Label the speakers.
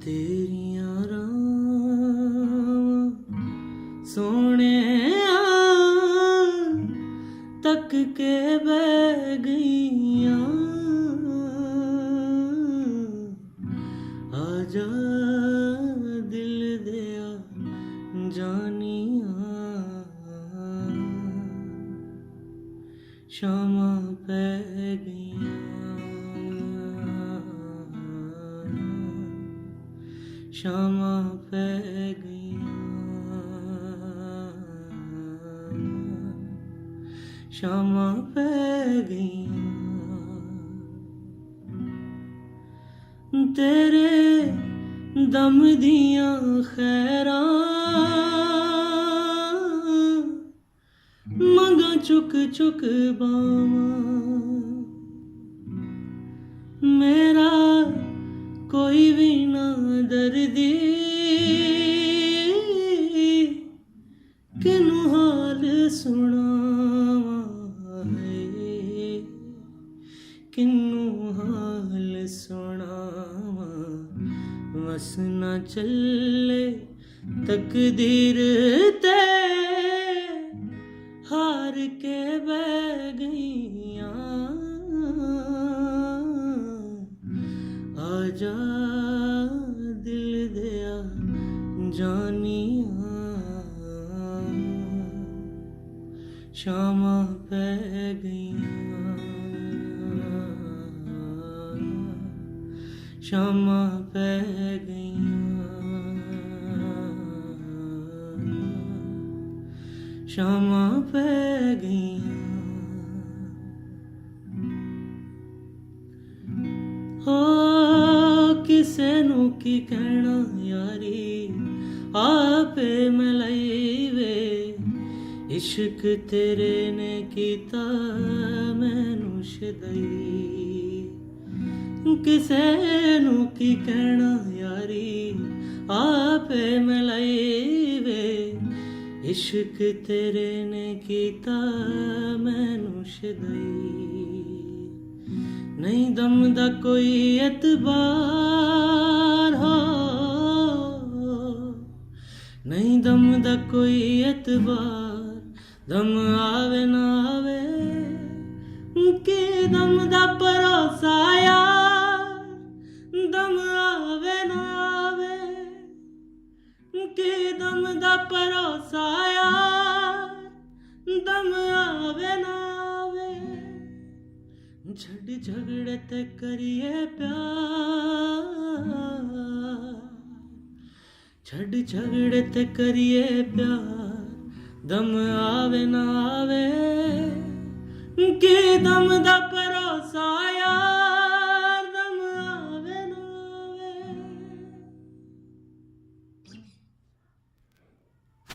Speaker 1: तेरियां रावां सोहणिया तक के बह गईयां आजा दिल दिया जानिया शामां पै गईयां शामां पै गईयां शामां पै गईयां तेरे दम दियां खैरां मंगां चुक चुक बावां मेरा कोई भी ना दर्दी किनू हाल सुनावां है किनू हाल सुनावां बस ना चले तकदीर ते हार के बह गईयां आजा दिल दिया जानिया शामां पै गईयां शामां पै गईयां शामां पै गईयां हो किसे नू की कहना यारी आपे मलाई वे इश्क तेरे ने कीता मैनू शदई किसे नू की कहना यारी आपे मलाई वे इश्क तेरे ने कीता मैनू शदई नहीं दम दा कोई एतबार हो नहीं दम दा कोई एतबार दम आवे ना आवे के दम दा भरोसा यार दम आवे ना आवे के दम दा भरोसा यार दम आवे ना आवे छड़ झगड़े ते करिए प्यार छड़ झगड़े ते करिए प्यार दम आवे ना आवे के दम दा